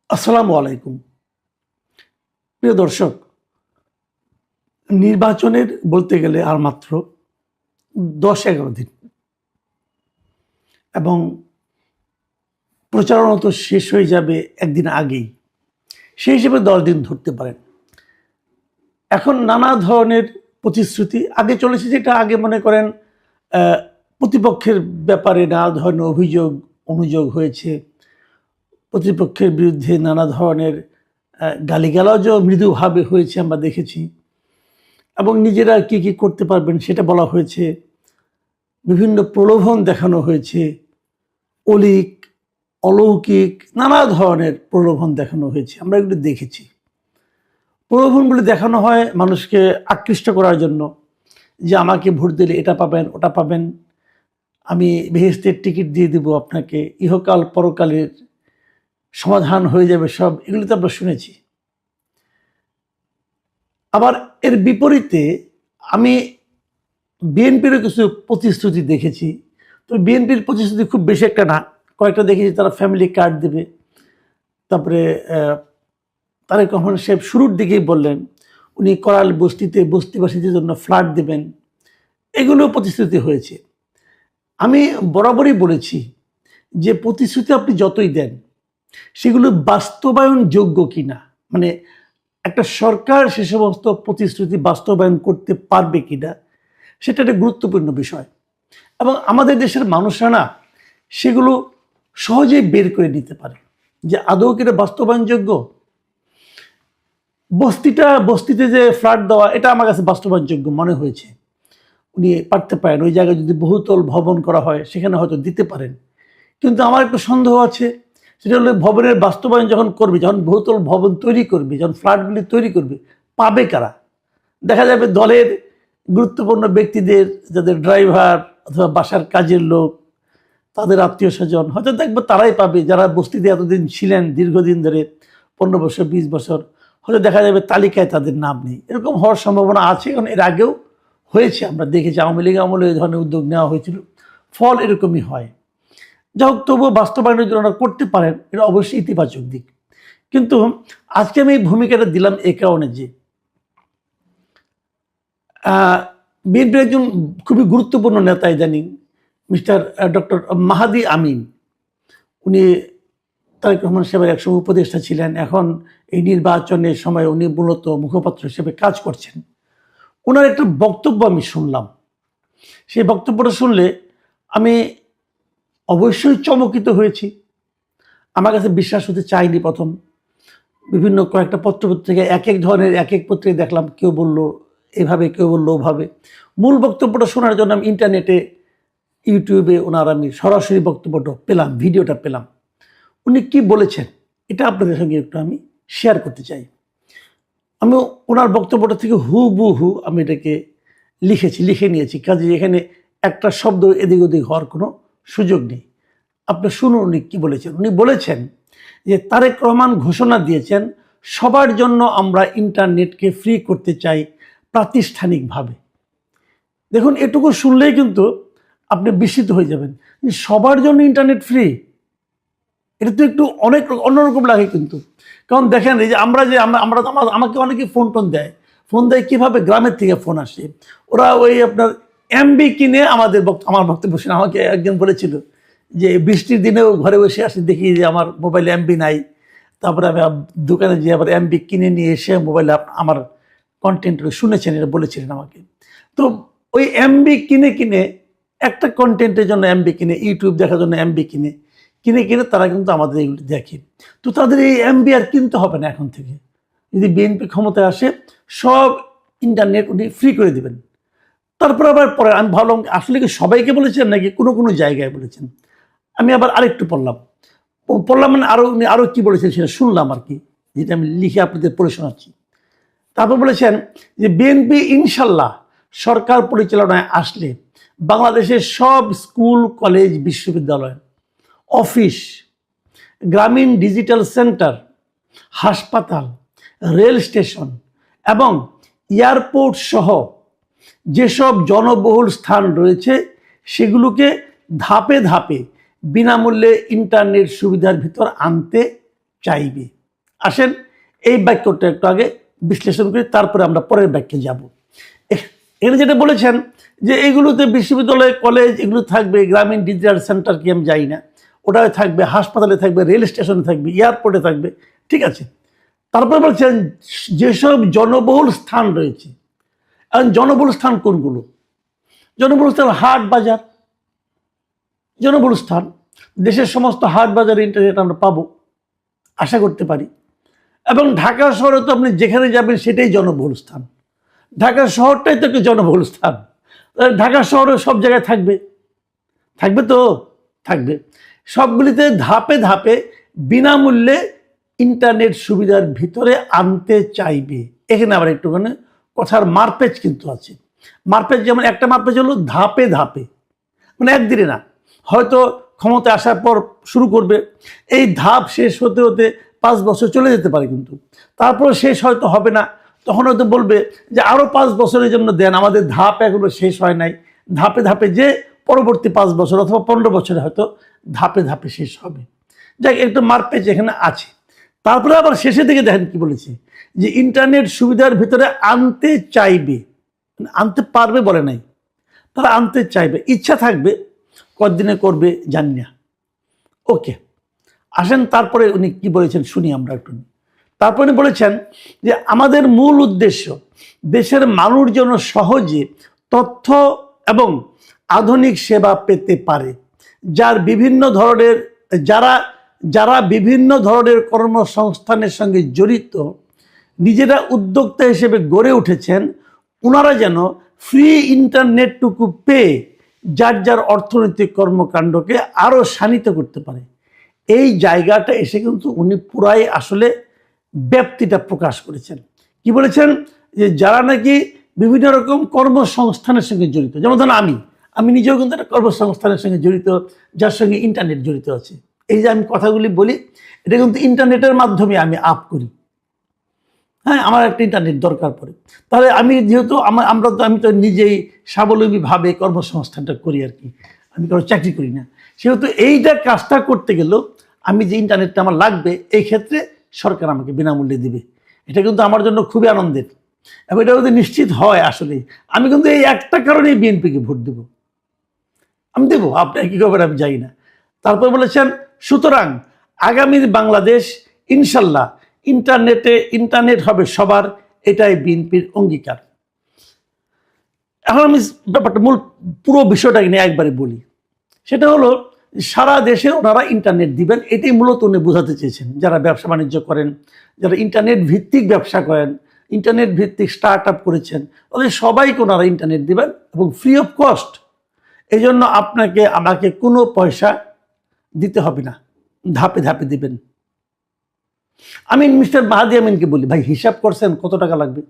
আসসালামু আলাইকুম। প্রিয় দর্শক, নির্বাচনের বলতে গেলে আর মাত্র 10-11 দিন এবং প্রচারণা তো শেষ হয়ে যাবে একদিন আগেই। সেই হিসেবে 10 দিন ধরতে পারেন। এখন নানা ধরনের প্রতিশ্রুতি আগে চলেছে, যেটা আগে মনে করেন প্রতিপক্ষের ব্যাপারে নানা ধরনের অনুযোগ হয়েছে। প্রতিপক্ষের বিরুদ্ধে নানা ধরনের গালিগালাজও মৃদুভাবে হয়েছে, আমরা দেখেছি। এবং নিজেরা কি কি করতে পারবেন সেটা বলা হয়েছে। বিভিন্ন প্রলোভন দেখানো হয়েছে, অলৌকিক নানা ধরনের প্রলোভন দেখানো হয়েছে, আমরা এগুলো দেখেছি। প্রলোভনগুলি দেখানো হয় মানুষকে আকৃষ্ট করার জন্য, যে আমাকে ভোট দিলে এটা পাবেন, ওটা পাবেন, আমি বেহেশতের টিকিট দিয়ে দেব আপনাকে, ইহকাল পরকালের সমাধান হয়ে যাবে সব, এগুলি তো আমরা শুনেছি। আবার এর বিপরীতে আমি বিএনপিরও কিছু প্রতিশ্রুতি দেখেছি। তো বিএনপির প্রতিশ্রুতি খুব বেশি একটা না, কয়েকটা দেখেছি। তারা ফ্যামিলি কার্ড দেবে, তারপরে তারেক রহমান সাহেব শুরুর দিকেই বললেন উনি করাল বস্তিতে বস্তিবাসীদের জন্য ফ্ল্যাট দেবেন, এগুলো প্রতিশ্রুতি হয়েছে। আমি বরাবরই বলেছি যে প্রতিশ্রুতি আপনি যতই দেন সেগুলো বাস্তবায়নযোগ্য কিনা, মানে একটা সরকার সে সমস্ত প্রতিশ্রুতি বাস্তবায়ন করতে পারবে কিনা, সেটা একটা গুরুত্বপূর্ণ বিষয়। এবং আমাদের দেশের মানুষরা না সেগুলো সহজেই বের করে নিতে পারে যে আদৌ কি এটা বাস্তবায়নযোগ্য। বস্তিতে যে ফ্ল্যাট দেওয়া, এটা আমার কাছে বাস্তবায়নযোগ্য মনে হয়েছে। উনি পারতে পারেন, ওই জায়গায় যদি বহুতল ভবন করা হয় সেখানে হয়তো দিতে পারেন। কিন্তু আমার একটু সন্দেহ আছে, সেটা হলো ভবনের বাস্তবায়ন যখন করবে, যখন বহুতল ভবন তৈরি করবে, যখন ফ্ল্যাটগুলি তৈরি করবে, পাবে কারা? দেখা যাবে দলের গুরুত্বপূর্ণ ব্যক্তিদের, যাদের ড্রাইভার অথবা বাসার কাজের লোক, তাদের আত্মীয় স্বজন, হয়তো দেখবো তারাই পাবে, যারা বস্তিতে এতদিন ছিলেন দীর্ঘদিন ধরে, 15 বছর 20 বছর, হয়তো দেখা যাবে তালিকায় তাদের নাম নেই। এরকম হওয়ার সম্ভাবনা আছে, কারণ এর আগেও হয়েছে, আমরা দেখেছি। আওয়ামী লীগ আমলে এই ধরনের উদ্যোগ নেওয়া হয়েছিল, ফল এরকমই হয়। যা হোক, তবুও বাস্তবায়নের জন্য করতে পারেন, এটা অবশ্যই ইতিবাচক দিক। কিন্তু আজকে আমি এই ভূমিকাটা দিলাম এ কারণে যে বিএনপির একজন খুবই গুরুত্বপূর্ণ নেতা ইদানিং, মিস্টার ডক্টর মাহাদি আমিন, উনি তারেক রহমান সাহেবের একসময় উপদেষ্টা ছিলেন। এখন এই নির্বাচনের সময় উনি মূলত মুখপাত্র হিসেবে কাজ করছেন। ওনার একটা বক্তব্য আমি শুনলাম। সেই বক্তব্যটা শুনলে আমি অবশ্যই চমকিত হয়েছি। আমার কাছে বিশ্বাস হতে চাইনি প্রথম। বিভিন্ন কয়েকটা পত্রপত্রিকায় এক এক ধরনের এক এক পত্রিকায় দেখলাম, কেউ বললো এভাবে, কেউ বললো ওভাবে। মূল বক্তব্যটা শোনার জন্য আমি ইন্টারনেটে, ইউটিউবে আমি সরাসরি বক্তব্যটা পেলাম, ভিডিওটা পেলাম। উনি কি বলেছেন এটা আপনাদের সঙ্গে একটু আমি শেয়ার করতে চাই। আমি ওনার বক্তব্যটা থেকে হুবহু আমি এটাকে লিখে নিয়েছি, কাজে এখানে একটা শব্দ এদিক ওদিক হওয়ার কোনো সুযোগ নেই। আপনি শুনুন উনি কি বলেছেন। উনি বলেছেন যে তারেক রহমান ঘোষণা দিয়েছেন সবার জন্য আমরা ইন্টারনেটকে ফ্রি করতে চাই প্রাতিষ্ঠানিকভাবে। দেখুন, এটুকু শুনলেই কিন্তু আপনি বিস্মিত হয়ে যাবেন যে সবার জন্য ইন্টারনেট ফ্রি, এটা তো একটু অন্যরকম লাগে কিন্তু। কারণ দেখেন, এই যে আমাকে অনেকে ফোন দেয় কিভাবে, গ্রামের থেকে ফোন আসে, ওরা ওই আপনার এমবি কিনে আমার বক্তব্য শুনে। আমাকে একজন বলেছিল যে বৃষ্টির দিনেও ঘরে বসে আসে, দেখি যে আমার মোবাইলে এমবি নাই, তারপরে আমি দোকানে যেয়ে আবার এমবি কিনে নিয়ে এসে মোবাইলে আমার কন্টেন্ট শুনেছেন, এটা বলেছিলেন আমাকে। তো ওই এমবি কিনে একটা কন্টেন্টের জন্য এমবি কিনে, ইউটিউব দেখার জন্য এমবি কিনে তারা কিন্তু আমাদের এগুলি দেখে। তো তাদের এই এমবি আর কিনতে হবে না এখন থেকে। যদি বিএনপি ক্ষমতায় আসে, সব ইন্টারনেট উনি ফ্রি করে দেবেন। তারপর আবার পরে আমি ভাবলাম আসলে কি সবাইকে বলেছেন নাকি কোনো জায়গায় বলেছেন। আমি আবার আরেকটু পড়লাম মানে উনি আরও কি বলেছেন সেটা শুনলাম আর কি, যেটা আমি লিখে আপনাদের পড়ে শোনাচ্ছি। তারপর বলেছেন যে বিএনপি ইনশাল্লাহ সরকার পরিচালনায় আসলে বাংলাদেশের সব স্কুল, কলেজ, বিশ্ববিদ্যালয়, অফিস, গ্রামীণ ডিজিটাল সেন্টার, হাসপাতাল, রেল স্টেশন এবং এয়ারপোর্ট সহ যেসব জনবহুল স্থান রয়েছে সেগুলোকে ধাপে ধাপে বিনামূল্যে ইন্টারনেট সুবিধার ভিতর আনতে চাইবে। আসেন এই বাক্যটা একটু আগে বিশ্লেষণ করি, তারপরে আমরা পরের বাক্যে যাব। এখানে যেটা বলেছেন যে এগুলোতে বিশ্ববিদ্যালয়, কলেজ এগুলো থাকবে, গ্রামীণ ডিজিটাল সেন্টার কি আমি যাই না, ওটাই থাকবে, হাসপাতালে থাকবে, রেল স্টেশনে থাকবে, এয়ারপোর্টে থাকবে, ঠিক আছে। তারপরে বলছেন যেসব জনবহুল স্থান রয়েছে। এখন জনবহুল স্থান কোনগুলো? জনবহুল স্থান হাট বাজার, জনবহুল স্থান। দেশের সমস্ত হাট বাজারে ইন্টারনেট আমরা পাবো, আশা করতে পারি। এবং ঢাকা শহরে তো আপনি যেখানে যাবেন সেটাই জনবহুল স্থান। ঢাকা শহরটাই তো একটা জনবহুল স্থান। ঢাকা শহরে সব জায়গায় থাকবে, থাকবে তো থাকবে। সবগুলিতে ধাপে ধাপে বিনামূল্যে ইন্টারনেট সুবিধার ভিতরে আনতে চাইবে। এখানে আবার একটুখানি কথার মারপেচ কিন্তু আছে। মারপেচ যেমন একটা মারপেচ হলো ধাপে ধাপে, মানে একদিনে না, হয়তো ক্ষমতা আসার পর শুরু করবে, এই ধাপ শেষ হতে হতে 5 বছর চলে যেতে পারে, কিন্তু তারপরে শেষ হয়তো হবে না, তখন হয়তো বলবে যে আরও 5 বছরের জন্য দেন, আমাদের ধাপ এখনো শেষ হয় নাই। ধাপে ধাপে যে পরবর্তী 5 বছর অথবা 15 বছরে হয়তো ধাপে ধাপে শেষ হবে। যাক, একটু মারপেচ এখানে আছে। তারপরে আবার শেষের দিকে দেখেন কি বলেছে, যে ইন্টারনেট সুবিধার ভিতরে আনতে চাইবে, আনতে পারবে বলে নাই, তারা আনতে চাইবে, ইচ্ছা থাকবে, কতদিনে করবে জানি না। ওকে, আসেন তারপরে উনি কি বলেছেন শুনি আমরা একটু। তারপরে বলেছেন যে আমাদের মূল উদ্দেশ্য দেশের মানুষ যেন সহজে তথ্য এবং আধুনিক সেবা পেতে পারে, যারা বিভিন্ন ধরনের কর্মসংস্থানের সঙ্গে জড়িত, নিজেরা উদ্যোক্তা হিসেবে গড়ে উঠেছেন, ওনারা যেন ফ্রি ইন্টারনেটটুকু পেয়ে যার যার অর্থনৈতিক কর্মকাণ্ডকে আরও শানিত করতে পারে। এই জায়গাটা এসে কিন্তু উনি পুরাই আসলে ব্যাপ্তিটা প্রকাশ করেছেন। কি বলেছেন, যে যারা নাকি বিভিন্ন রকম কর্মসংস্থানের সঙ্গে জড়িত, যেমন ধরুন আমি নিজেও কিন্তু একটা কর্মসংস্থানের সঙ্গে জড়িত, যার সঙ্গে ইন্টারনেট জড়িত আছে। এই যে আমি কথাগুলি বলি, এটা কিন্তু ইন্টারনেটের মাধ্যমে আমি আপ করি। হ্যাঁ, আমার একটা ইন্টারনেট দরকার পড়ে, তাহলে আমি যেহেতু আমি তো নিজেই স্বাবলম্বীভাবে কর্মসংস্থানটা করি আর কি, আমি কারো চাকরি করি না, সেহেতু এইটা কাজটা করতে গেলেও আমি যে ইন্টারনেটটা আমার লাগবে, এই ক্ষেত্রে সরকার আমাকে বিনামূল্যে দিবে। এটা কিন্তু আমার জন্য খুবই আনন্দের, এবং এটা যদি নিশ্চিত হয় আসলে আমি কিন্তু এই একটা কারণেই বিএনপিকে ভোট দেব। আমি দেবো, আপনার কি খবর আমি যাই না। তারপর বলেছেন সুতরাং আগামীর বাংলাদেশ ইনশাল্লাহ ইন্টারনেট হবে সবার, এটাই বিএনপির অঙ্গীকার। এখন আমি ব্যাপারটা পুরো বিষয়টাকে নিয়ে একবারে বলি। সেটা হলো সারা দেশে ওনারা ইন্টারনেট দিবেন, এটাই মূলত উনি বোঝাতে চেয়েছেন। যারা ব্যবসা বাণিজ্য করেন, যারা ইন্টারনেট ভিত্তিক ব্যবসা করেন, ইন্টারনেট ভিত্তিক স্টার্ট আপ করেছেন, ওদের সবাইকে ওনারা ইন্টারনেট দিবেন এবং ফ্রি অফ কস্ট। এই জন্য আমাকে কোনো পয়সা দিতে হবে না, ধাপে ধাপে দিবেন। আমি মিস্টার মাহাদি আমিনকে বলি, ভাই হিসাব করছেন কত টাকা লাগবে?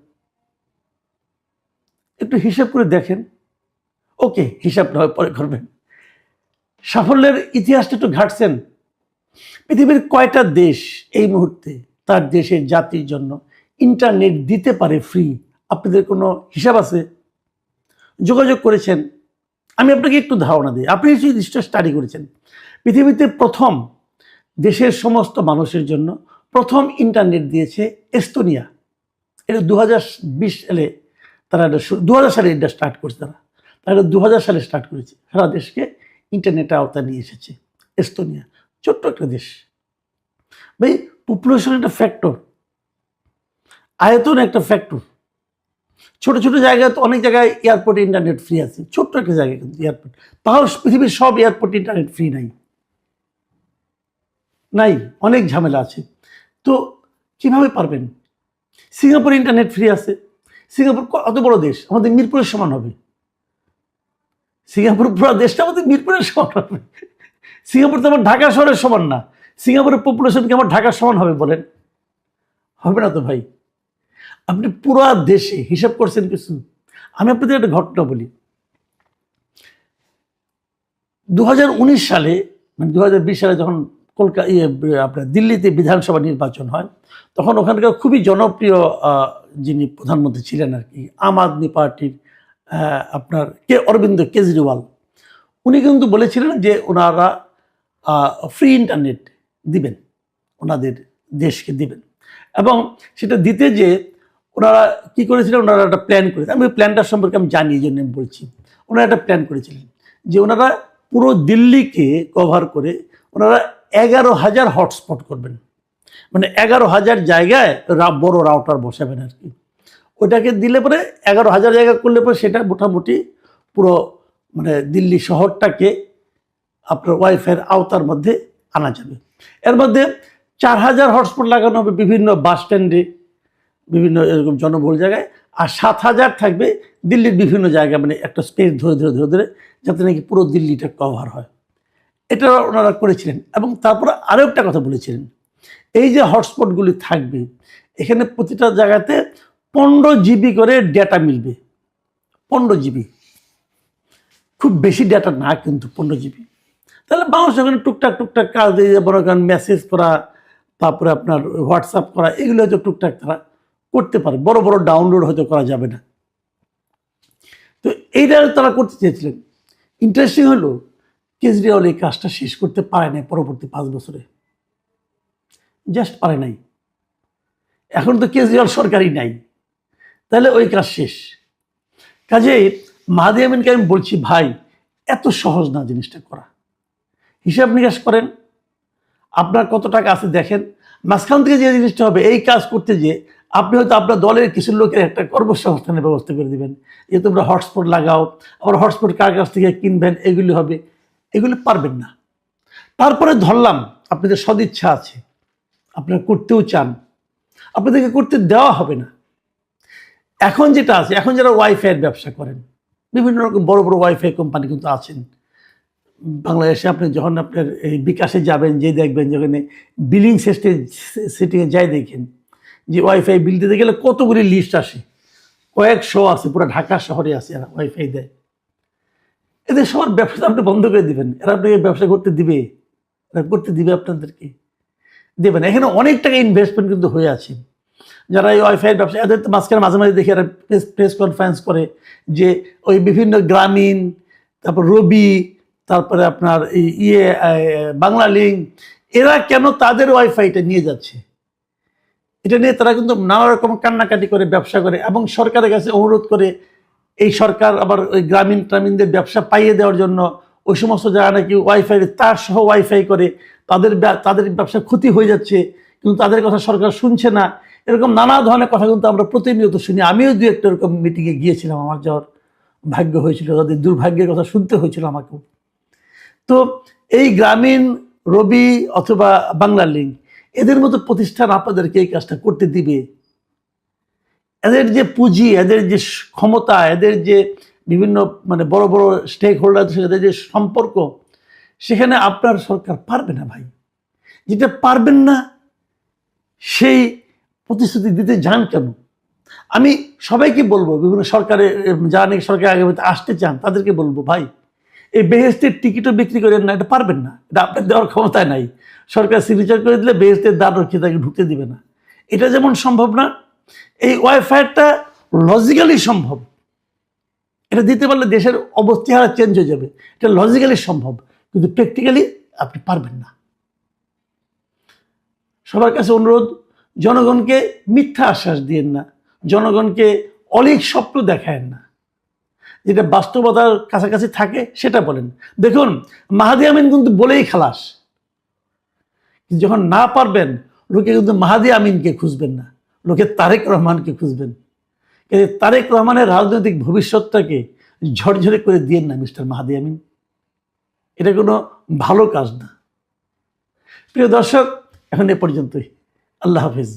একটু হিসাব করে দেখেন। ওকে, হিসাব না হয় পরে করবেন। সাফল্যের ইতিহাসটা একটু ঘাটছেন। পৃথিবীর কয়টা দেশ এই মুহূর্তে তার দেশের জাতির জন্য ইন্টারনেট দিতে পারে ফ্রি? আপনাদের কোনো হিসাব আছে? যোগাযোগ করেছেন? আমি আপনাকে একটু ধারণা দিই, আপনি নিশ্চয় স্টাডি করেছেন। পৃথিবীতে প্রথম দেশের সমস্ত মানুষের জন্য প্রথম ইন্টারনেট দিয়েছে এস্তোনিয়া। এটা 2020 সালে তারা 2000 সালে এটা স্টার্ট করছে। তারা 2000 সালে স্টার্ট করেছে, সারা দেশকে ইন্টারনেটের আওতায় নিয়ে এসেছে এস্তোনিয়া। ছোট্ট একটা দেশ ভাই, পপুলেশন একটা ফ্যাক্টর, আয়তন একটা ফ্যাক্টর। ছোট ছোট জায়গায় তো অনেক জায়গায় এয়ারপোর্টে ইন্টারনেট ফ্রি আছে, ছোট্ট একটা জায়গায় কিন্তু এয়ারপোর্ট। তাহলে পৃথিবীর সব এয়ারপোর্টে ইন্টারনেট ফ্রি নাই, অনেক ঝামেলা আছে। তো কিভাবে পারবেন? সিঙ্গাপুরে ইন্টারনেট ফ্রি আছে। সিঙ্গাপুর অত বড় দেশ, আমাদের মিরপুরের সমান হবে। সিঙ্গাপুর পুরো দেশটা আমাদের মিরপুরের সমান হবে। সিঙ্গাপুর তো আমার ঢাকা শহরের সমান না। সিঙ্গাপুরের পপুলেশন কি আমার ঢাকার সমান হবে বলেন? হবে না তো ভাই। আপনি পুরো দেশে হিসাব করছেন কিছু? আমি আপনাদের একটা ঘটনা বলি। 2019 সালে, মানে 2020 সালে যখন আপনার দিল্লিতে বিধানসভা নির্বাচন হয়, তখন ওখানকার খুবই জনপ্রিয় যিনি প্রধানমন্ত্রী ছিলেন আর কি, আম আদমি পার্টির আপনার অরবিন্দ কেজরিওয়াল, উনি কিন্তু বলেছিলেন যে ওনারা ফ্রি ইন্টারনেট দিবেন ওনাদের দেশকে দিবেন। এবং সেটা দিতে যে ওনারা কি করেছিলেন, ওনারা একটা প্ল্যান করেছিলেন, আমি প্ল্যানটার সম্পর্কে আমি জানি, এই জন্য আমি বলছি। ওনারা একটা প্ল্যান করেছিলেন যে ওনারা পুরো দিল্লিকে কভার করে ওনারা 11,000 হটস্পট করবেন, মানে 11,000 জায়গায় বড় রাউটার বসাবেন আর কি। ওইটাকে দিলে পরে 11,000 জায়গা করলে পরে সেটা মোটামুটি পুরো মানে দিল্লি শহরটাকে আপনার ওয়াইফাইয়ের আওতার মধ্যে আনা যাবে। এর মধ্যে 4,000 হটস্পট লাগানো হবে বিভিন্ন বাস স্ট্যান্ডে, বিভিন্ন এরকম জনবহুল জায়গায়, আর 7,000 থাকবে দিল্লির বিভিন্ন জায়গায়, মানে একটা স্পেস ধরে ধরে ধরে ধরে, যাতে নাকি পুরো দিল্লিটা কভার হয়। এটা ওনারা করেছিলেন। এবং তারপরে আরও একটা কথা বলেছিলেন, এই যে হটস্পটগুলি থাকবে এখানে প্রতিটা জায়গাতে 15 জিবি করে ডেটা মিলবে। 15 জিবি, খুব বেশি ডেটা না কিন্তু 15 জিবি। তাহলে মানুষ ওখানে টুকটাক টুকটাক কাজ দিয়ে বড় কারণ মেসেজ করা, তারপরে আপনার হোয়াটসঅ্যাপ করা, এগুলো হয়তো টুকটাক তারা করতে পারে, বড় বড় ডাউনলোড হয়তো করা যাবে না। তো এইটা তারা করতে চেয়েছিলেন। ইন্টারেস্টিং হলো কেজরিওয়াল এই কাজটা শেষ করতে পারে নাই পরবর্তী 5 বছরে, জাস্ট পারে নাই। এখন তো কেজরিওয়াল সরকারই নাই, তাহলে ওই কাজ শেষ। কাজেই মাহাদি আমিনকে আমি বলছি, ভাই এত সহজ না জিনিসটা করা। হিসাব নিকাশ করেন, আপনার কত টাকা আছে দেখেন, মাঝখান থেকে যে জিনিসটা হবে এই কাজ করতে যে আপনি হয়তো আপনার দলের কিছু লোকের একটা কর্মসংস্থানের ব্যবস্থা করে দিবেন, যে তোমরা হটস্পট লাগাও, আবার হটস্পট কার কাছ থেকে কিনবেন, এগুলি হবে, এগুলি পারবেন না। তারপরে ধরলাম আপনাদের সদিচ্ছা আছে, আপনারা করতেও চান, আপনাদেরকে করতে দেওয়া হবে না। এখন যেটা আছে, এখন যারা ওয়াইফাইয়ের ব্যবসা করেন, বিভিন্ন রকম বড় বড় ওয়াইফাই কোম্পানি কিন্তু আছেন বাংলাদেশে। আপনি যখন আপনার এই বিকাশে যাবেন, যে দেখবেন যেখানে বিলিং সেটিংয়ে যাই দেখেন যে ওয়াইফাই বিল দিতে গেলে কতগুলি লিস্ট আসে, কয়েকশো আছে, পুরো ঢাকা শহরে আছে এরা ওয়াইফাই দেয়। এদের সবার ব্যবসা আপনি বন্ধ করে দিবেন, এরা আপনাকে ব্যবসা করতে দিবে? এরা করতে দিবে আপনাদেরকে? দেবে না। এখানে অনেক টাকা ইনভেস্টমেন্ট কিন্তু হয়ে আছে। যারা এই ওয়াইফাইয়ের ব্যবসা, এদের তো মাঝখানে মাঝে মাঝে দেখি এরা প্রেস কনফারেন্স করে যে ওই বিভিন্ন গ্রামীণ, তারপর রবি, তারপরে আপনার বাংলা লিঙ্ক, এরা কেন তাদের ওয়াইফাইটা নিয়ে যাচ্ছে, এটা নিয়ে তারা কিন্তু নানা রকম কান্নাকাটি করে, ব্যবসা করে, এবং সরকারের কাছে অনুরোধ করে। এই সরকার আবার ওই গ্রামীণদের ব্যবসা পাইয়ে দেওয়ার জন্য ওই সমস্ত জায়গা নাকি ওয়াইফাই তার সহ ওয়াইফাই করে, তাদের ব্যবসার ক্ষতি হয়ে যাচ্ছে, কিন্তু তাদের কথা সরকার শুনছে না। এরকম নানা ধরনের কথা কিন্তু আমরা প্রতিনিয়ত শুনি। আমিও দু একটা এরকম মিটিংয়ে গিয়েছিলাম, আমার যাওয়ার ভাগ্য হয়েছিল, তাদের দুর্ভাগ্যের কথা শুনতে হয়েছিল আমাকেও। তো এই গ্রামীণ, রবি অথবা বাংলা লিঙ্ক, এদের মতো প্রতিষ্ঠান আপনাদেরকে এই কাজটা করতে দিবে? এদের যে পুঁজি, এদের যে ক্ষমতা, এদের যে বিভিন্ন মানে বড় বড় স্টেক হোল্ডারদের সাথে যে সম্পর্ক, সেখানে আপনার সরকার পারবে না ভাই। যেটা পারবেন না সেই প্রতিশ্রুতি দিতে যান কেন? আমি সবাইকে বলবো, বিভিন্ন সরকারের যারা নাকি সরকার আগামীতে আসতে চান তাদেরকে বলবো, ভাই এই বেহেস্তের টিকিটও বিক্রি করেন না, এটা পারবেন না, এটা আপনার দেওয়ার ক্ষমতায় নাই। সরকার সিগনেচার করে দিলে বেহেস্তের দ্বার রক্ষিত তাকে ঢুকতে দিবে না, এটা যেমন সম্ভব না, এই ওয়াইফাইটা লজিক্যালি সম্ভব। এটা দিতে পারলে দেশের অবস্থা চেঞ্জ হয়ে যাবে, এটা লজিক্যালি সম্ভব, কিন্তু প্র্যাকটিক্যালি আপনি পারবেন না। সবার কাছে অনুরোধ, জনগণকে মিথ্যা আশ্বাস দিয়েন না, জনগণকে অলিক স্বপ্ন দেখায়েন না, যেটা বাস্তবতার কাছাকাছি থাকে সেটা বলেন। দেখুন মাহাদি আমিন কিন্তু বলেই খালাস, যখন না পারবেন লোকে কিন্তু মাহাদি আমিনকে খুঁজবেন না, লোকে তারেক রহমানকে খুঁজবেন। কিন্তু তারেক রহমানের রাজনৈতিক ভবিষ্যৎটাকে ঝরঝরে করে দিয়েন না মিস্টার মাহাদি আমিন, এটা কোনো ভালো কাজ না। প্রিয় দর্শক, এখন এ পর্যন্তই। আল্লাহ হাফিজ।